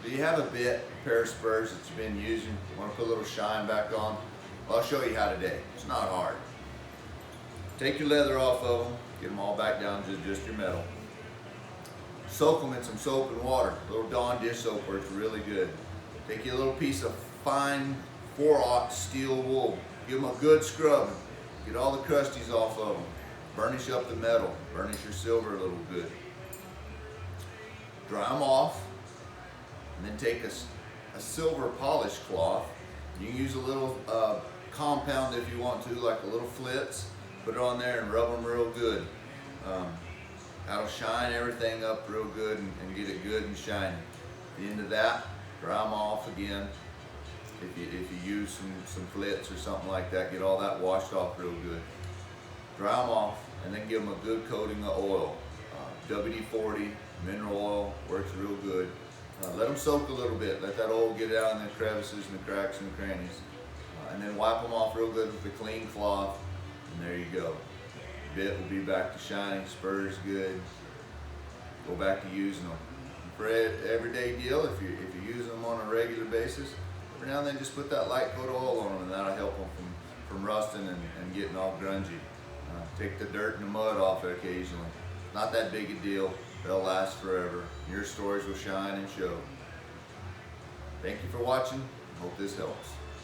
Do you have a pair of spurs that you've been using? Want to put a little shine back on? Well, I'll show you how today. It's not hard. Take your leather off of them, get them all back down to just your metal. Soak them in some soap and water. A little Dawn dish soap works really good. Take you a little piece of fine 4/0 steel wool. Give them a good scrub. Get all the crusties off of them. Burnish up the metal. Burnish your silver a little good. Dry them off. And then take a silver polish cloth. You can use a little compound if you want to, like a little flitz. Put it on there and rub them real good. That'll shine everything up real good and get it good and shiny. At the end of that, dry them off again. If you use some flitz or something like that, get all that washed off real good. Dry them off and then give them a good coating of oil. WD-40, mineral oil, works real good. Let them soak a little bit. Let that oil get out in the crevices and the cracks and the crannies. And then wipe them off real good with a clean cloth. And there you go. Bit will be back to shining, spurs good. Go back to using them. For everyday deal, if you're using them on a regular basis, every now and then just put that light coat of oil on them and that'll help them from rusting and getting all grungy. Take the dirt and the mud off it occasionally. Not that big a deal. They'll last forever. Your stories will shine and show. Thank you for watching. Hope this helps.